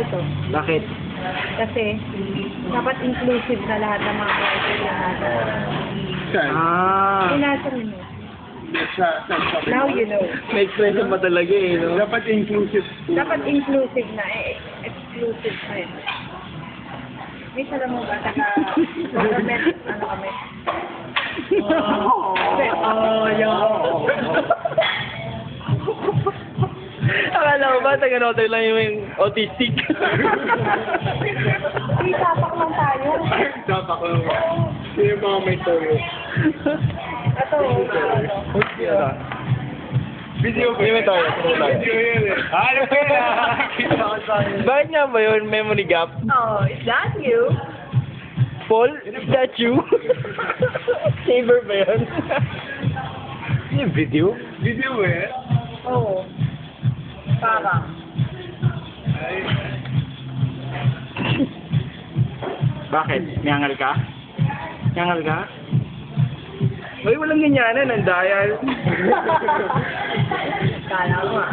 to. Bakit? Kasi, dapat inclusive na lahat ng mga kaibigan natin. Ah, Pinasa mo na. Now you know. may expression pa talaga eh, no? Dapat inclusive. Dapat inclusive na, exclusive na yun. May salam mo ba? Government, ano kami? Oh, Akala ko ba, taga-noter lang yung autistic? Hindi, tapak lang tayo. Dapat ko naman. Sino yung mga may toyo? Ito, Video ba yun? Video yun eh. Ano ba yun? Nakakita ko sa akin. Bakit nga ba yun, memory gap? Oh, is that you? Paul, is that you? Saber ba yun? Yung video? Video eh. Oo. Parang. Bakit? Nyangal ka? Nyangal ka? Ay, walang ganyanan, ang dial. Kala mo ah.